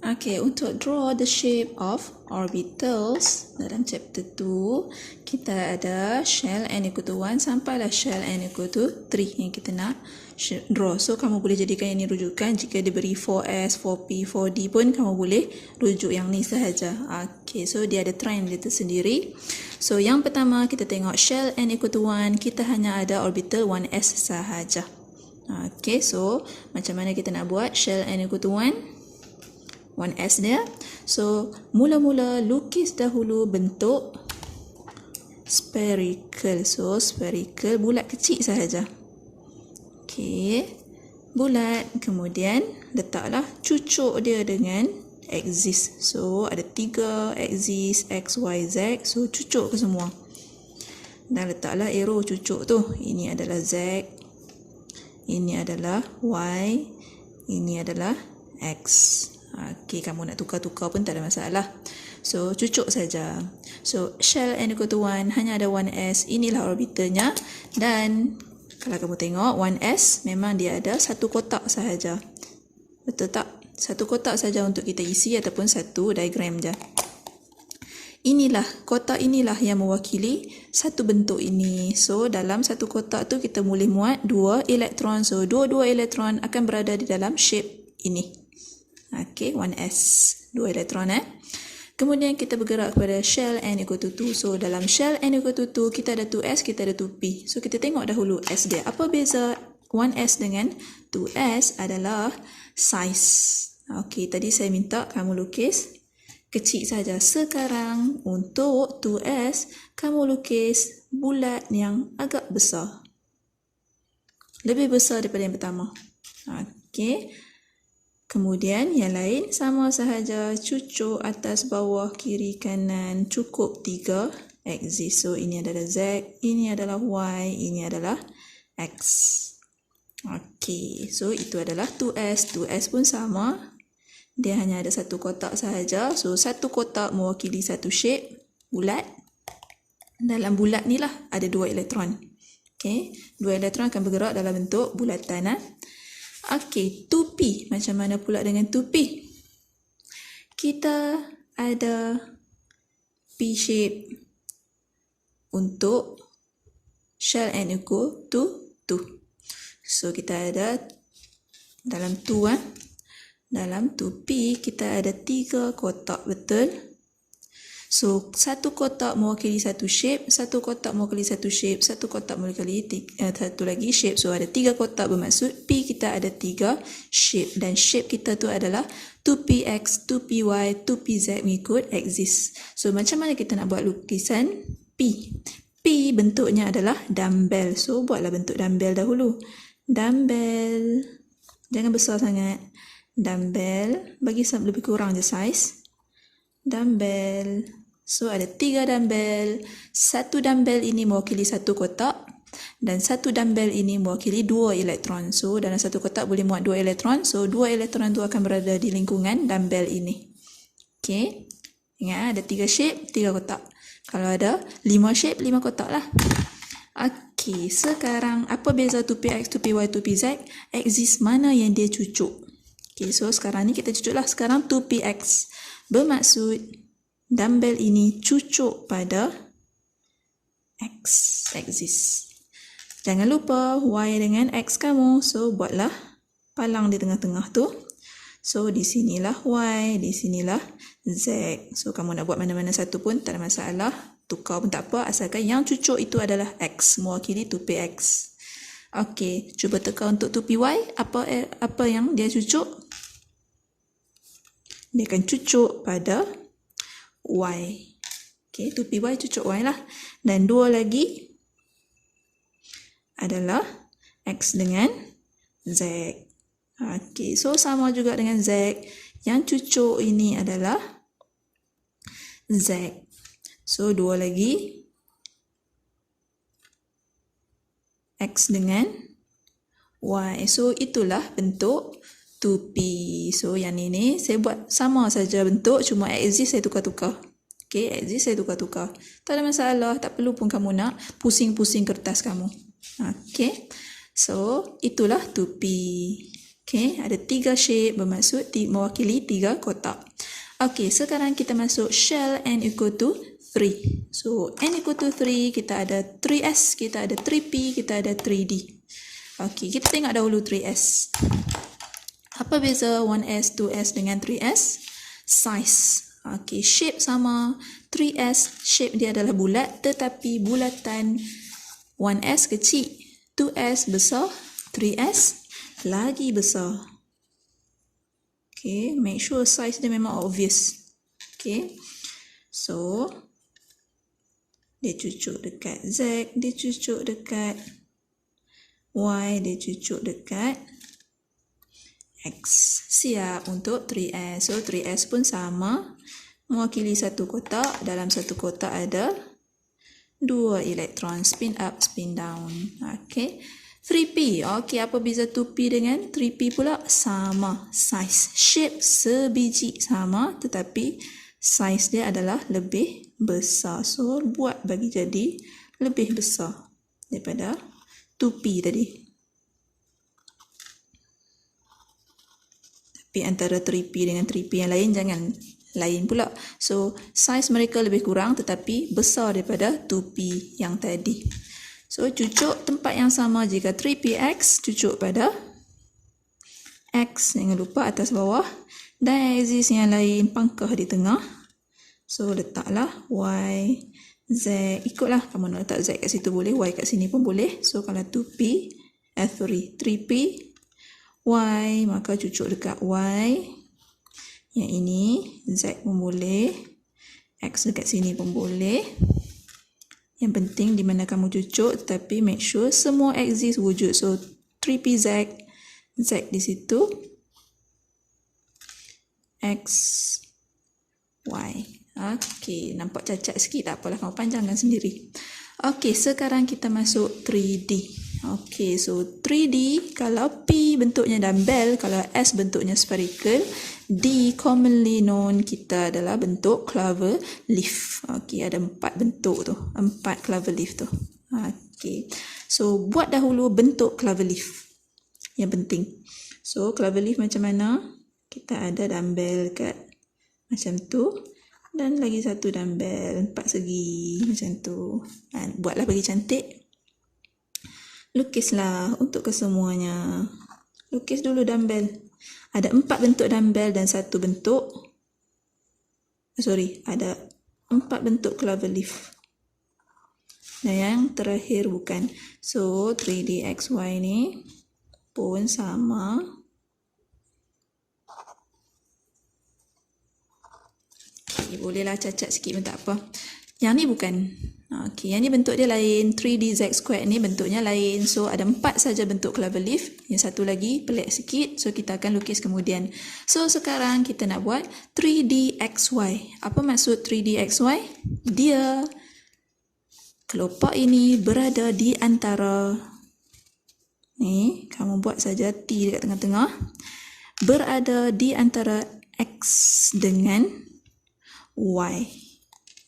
Okay, untuk draw the shape of orbitals dalam chapter 2, kita ada shell n equal to 1 sampailah shell n equal to 3 yang kita nak draw. So, kamu boleh jadikan ini rujukan. Jika diberi 4S, 4P, 4D pun kamu boleh rujuk yang ni sahaja. Okay, so dia ada trend dia tersendiri. So, yang pertama kita tengok shell n equal to 1, kita hanya ada orbital 1S sahaja. Okay, so macam mana kita nak buat shell n equal to 1S dia. So, mula-mula lukis dahulu bentuk spherical. So, spherical, bulat kecil sahaja. Okey, bulat. Kemudian, letaklah cucuk dia dengan axis. So, ada 3 axis, X, Y, Z. So, cucuk ke semua. Dan letaklah arrow cucuk tu. Ini adalah Z. Ini adalah Y. Ini adalah X. Okey, kamu nak tukar-tukar pun tak ada masalah. So, cucuk saja. So, shell n equal to 1 hanya ada 1S. Inilah orbitalnya. Dan kalau kamu tengok 1S memang dia ada satu kotak sahaja. Betul tak? Satu kotak saja untuk kita isi ataupun satu diagram je. Inilah, kotak inilah yang mewakili satu bentuk ini. So, dalam satu kotak tu kita boleh muat 2 elektron. So, dua-dua elektron akan berada di dalam shape ini. Okey, 1S, 2 elektron. Kemudian kita bergerak kepada shell n equal to 2. So, dalam shell n equal to 2, kita ada 2S, kita ada 2P. So, kita tengok dahulu S dia. Apa beza 1S dengan 2S adalah size. Okey, tadi saya minta kamu lukis kecil saja. Sekarang, untuk 2S, kamu lukis bulat yang agak besar. Lebih besar daripada yang pertama. Okey. Kemudian yang lain sama sahaja, cucuk atas bawah kiri kanan, cukup 3 axis. So ini adalah Z, ini adalah Y, ini adalah X. Okey, so itu adalah 2S. 2S pun sama. Dia hanya ada satu kotak sahaja. So satu kotak mewakili satu shape bulat. Dalam bulat ni lah ada 2 elektron. Okey, 2 elektron akan bergerak dalam bentuk bulatan. Okey, 2P. Macam mana pula dengan 2P? Kita ada P-shape untuk shell n equal to 2. So, kita ada dalam 2. Dalam 2P, kita ada 3 kotak, betul? So, satu kotak mewakili satu shape, satu kotak mewakili satu shape, satu kotak mewakili satu lagi shape. So, ada 3 kotak bermaksud P kita ada 3 shape. Dan shape kita tu adalah 2PX, 2PY, 2PZ mengikut axis. So, macam mana kita nak buat lukisan P? P bentuknya adalah dumbbell. So, buatlah bentuk dumbbell dahulu. Dumbbell. Jangan besar sangat. Dumbbell. Bagi lebih kurang je saiz. Dumbbell. So, ada 3 dumbbell. Satu dumbbell ini mewakili satu kotak. Dan satu dumbbell ini mewakili 2 elektron. So, dalam satu kotak boleh muat 2 elektron. So, 2 elektron itu akan berada di lingkungan dumbbell ini. Okey. Ingat, ada 3 shape, 3 kotak. Kalau ada 5 shape, 5 kotak lah. Okey, sekarang apa beza 2PX, 2PY, 2PZ? Axis mana yang dia cucuk? Okey, so sekarang ni kita cucuklah. Sekarang 2PX. Bermaksud dumbbell ini cucuk pada X axis. Jangan lupa Y dengan X kamu. So, buatlah palang di tengah-tengah tu. So, di sinilah Y, di sinilah Z. So, kamu nak buat mana-mana satu pun tak ada masalah. Tukar pun tak apa. Asalkan yang cucuk itu adalah X, mewakili 2PX. Okey, cuba teka untuk 2PY. Apa yang dia cucuk? Dia akan cucuk pada Y. Okey, 2PY cucuk Y lah. Dan 2 lagi adalah X dengan Z. Okey, so sama juga dengan Z. Yang cucuk ini adalah Z. So, 2 lagi X dengan Y. So, itulah bentuk 2P. So, yang ini saya buat sama saja bentuk, cuma axis saya tukar-tukar. Okey, axis saya tukar-tukar. Tak ada masalah, tak perlu pun kamu nak pusing-pusing kertas kamu. Okey, so itulah 2P. Okey, ada 3 shape bermaksud mewakili 3 kotak. Okey, sekarang kita masuk shell n equal to 3. So, n equal to 3, kita ada 3s, kita ada 3p, kita ada 3d. Okey, kita tengok dahulu 3s. Apa beza 1s, 2s dengan 3s? Size. Okey, shape sama. 3s, shape dia adalah bulat, tetapi bulatan 1s kecil, 2s besar, 3s lagi besar. Okay, make sure size dia memang obvious. Okay, so dia cucuk dekat Z, dia cucuk dekat Y, dia cucuk dekat X. Siap untuk 3S. So 3S pun sama, mewakili satu kotak. Dalam satu kotak ada 2 elektron, spin up, spin down. Okay. 3P. Okey, apa beza 2P dengan 3P pula? Sama. Size. Shape sebiji sama, tetapi size dia adalah lebih besar. So, buat bagi jadi lebih besar daripada 2P tadi. Tapi antara 3P dengan 3P yang lain, jangan lain pula. So, size mereka lebih kurang tetapi besar daripada 2P yang tadi. So, cucuk tempat yang sama jika 3px, cucuk pada x, jangan lupa atas bawah, dan axis yang lain pangkah di tengah. So, letaklah y, z, ikutlah, kamu nak letak z kat situ boleh, y kat sini pun boleh. So, kalau 3p, y, maka cucuk dekat y. Yang ini, z pun boleh, x dekat sini pun boleh. Yang penting di mana kamu cucuk, tetapi make sure semua axis wujud. So 3pz, z di situ, x, y. Okey, nampak cacat sikit, tak apalah, kamu panjangkan sendiri. Okey, sekarang kita masuk 3D. Okey, so 3D, kalau P bentuknya dumbbell, kalau S bentuknya spherical, D commonly known kita adalah bentuk clover leaf. Okey, ada 4 bentuk tu, 4 clover leaf tu. Okey, so buat dahulu bentuk clover leaf yang penting. So clover leaf macam mana? Kita ada dumbbell kat macam tu, dan lagi satu dumbbell 4 segi macam tu. Buatlah bagi cantik. Lukislah untuk kesemuanya. Lukis dulu dumbbell. Ada 4 bentuk dumbbell dan 1 bentuk, ada 4 bentuk clover leaf. Dan yang terakhir bukan. So 3D XY ni pun sama. Okay, bolehlah cacat sikit pun tak apa. Yang ni bukan. Okey, yang ni bentuk dia lain. 3D Z squared ni bentuknya lain. So, ada 4 saja bentuk clover leaf. Yang satu lagi pelik sikit. So, kita akan lukis kemudian. So, sekarang kita nak buat 3D XY. Apa maksud 3D XY? Dia, kelopak ini berada di antara, ni, kamu buat saja T dekat tengah-tengah. Berada di antara X dengan Y.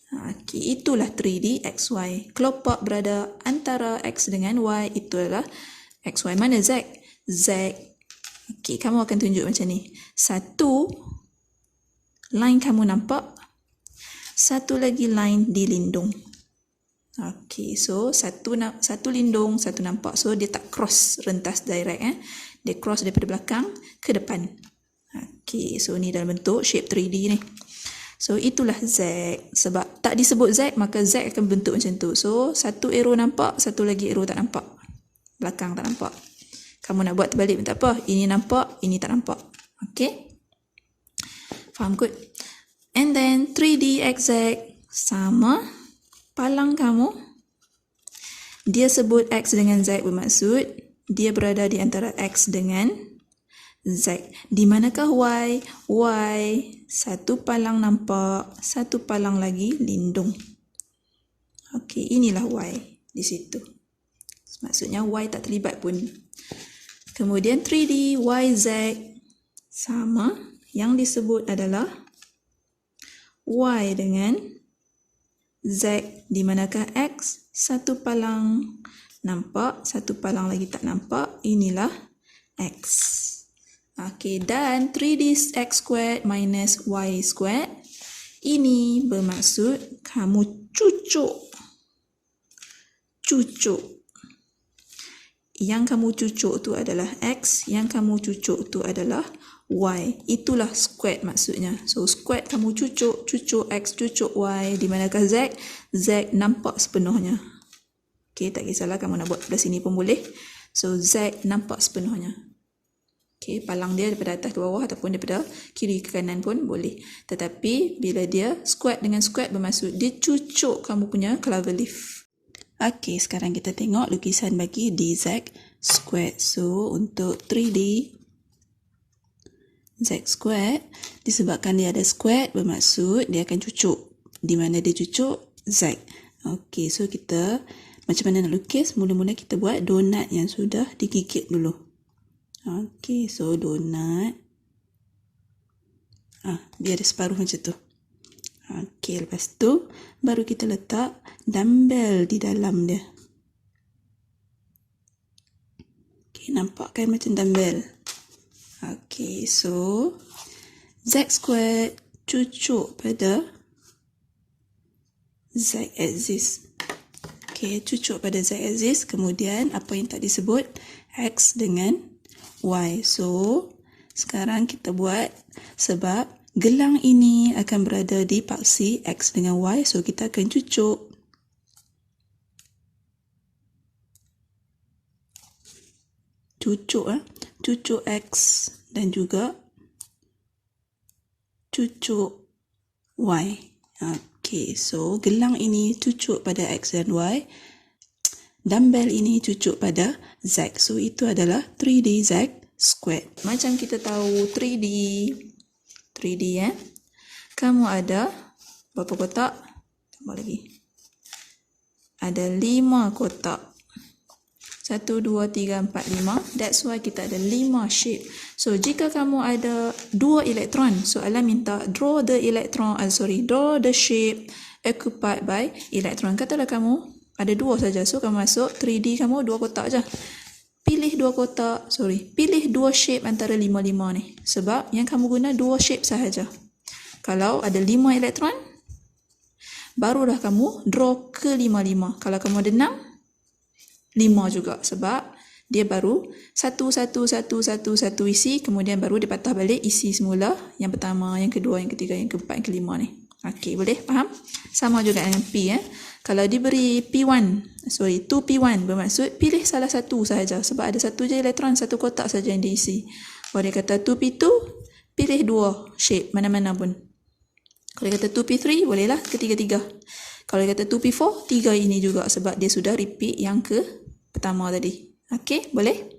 Okey, itulah 3D XY. Kelopak berada antara X dengan Y, itu adalah XY. Mana Z? Z. Okey, kamu akan tunjuk macam ni. Satu line kamu nampak, satu lagi line dilindung. Okey, so satu lindung, satu nampak. So dia tak cross rentas direct. Dia cross daripada belakang ke depan. Okey, so ni dalam bentuk shape 3D ni. So, itulah Z. Sebab tak disebut Z, maka Z akan bentuk macam tu. So, satu arrow nampak, satu lagi arrow tak nampak. Belakang tak nampak. Kamu nak buat terbalik pun tak apa. Ini nampak, ini tak nampak. Okay? Faham kot? And then, 3D XZ sama. Palang kamu, dia sebut X dengan Z bermaksud dia berada di antara X dengan Z. Di manakah Y? Y, satu palang nampak, satu palang lagi lindung. Okey, inilah Y di situ. Maksudnya Y tak terlibat pun. Kemudian 3D YZ sama. Yang disebut adalah Y dengan Z. Di manakah X? Satu palang nampak, satu palang lagi tak nampak. Inilah X. Okey, dan 3D x squared minus y squared. Ini bermaksud kamu cucuk. Yang kamu cucuk tu adalah x, yang kamu cucuk tu adalah y. Itulah squared maksudnya. So squared kamu cucuk x, cucuk y. Di manakah z? Z nampak sepenuhnya. Okey, tak kisahlah kamu nak buat pada sini pun boleh. So z nampak sepenuhnya. Okey, palang dia daripada atas ke bawah ataupun daripada kiri ke kanan pun boleh. Tetapi bila dia squared dengan squared bermaksud dia cucuk kamu punya clover leaf. Okey, sekarang kita tengok lukisan bagi dz squared. So untuk 3D z squared, disebabkan dia ada squared bermaksud dia akan cucuk. Di mana dia cucuk? Z. Okey, so kita macam mana nak lukis? Mula-mula kita buat donat yang sudah digigit dulu. Okey, so donat. Dia ada separuh macam tu. Okey, lepas tu baru kita letak dumbbell di dalam dia. Okey, nampak kan macam dumbbell. Okey, so z squared cucuk pada z axis. Okey, cucuk pada z axis. Kemudian apa yang tak disebut? X dengan y. So sekarang kita buat sebab gelang ini akan berada di paksi x dengan y. So kita akan cucuk. Cucuk x dan juga cucuk y. Okey, so gelang ini cucuk pada x dan y. Dumbbell ini cucuk pada z. So itu adalah 3D z squared. Macam kita tahu 3D kamu ada berapa kotak? Tambah lagi. Ada 5 kotak. 1, 2, 3, 4, 5. That's why kita ada 5 shape. So jika kamu ada 2 elektron, soalan minta draw the shape occupied by electron. Katalah kamu ada 2 saja. So kamu masuk 3D kamu 2 kotak je. Pilih 2 shape antara 5 ni. Sebab yang kamu guna 2 shape sahaja. Kalau ada 5 elektron, barulah kamu draw ke 5. Kalau kamu ada 6, 5 juga. Sebab dia baru 1 isi, kemudian baru dia patah balik isi semula. Yang pertama, yang kedua, yang ketiga, yang keempat, yang kelima ni. Okey, boleh faham? Sama juga dengan P. Kalau diberi 2P1 bermaksud pilih salah satu sahaja. Sebab ada satu je elektron, satu kotak saja yang diisi. Kalau dia kata 2P2, pilih 2 shape mana-mana pun. Kalau dia kata 2P3, bolehlah ketiga-tiga. Kalau dia kata 2P4, 3 ini juga sebab dia sudah repeat yang ke pertama tadi. Okey, boleh?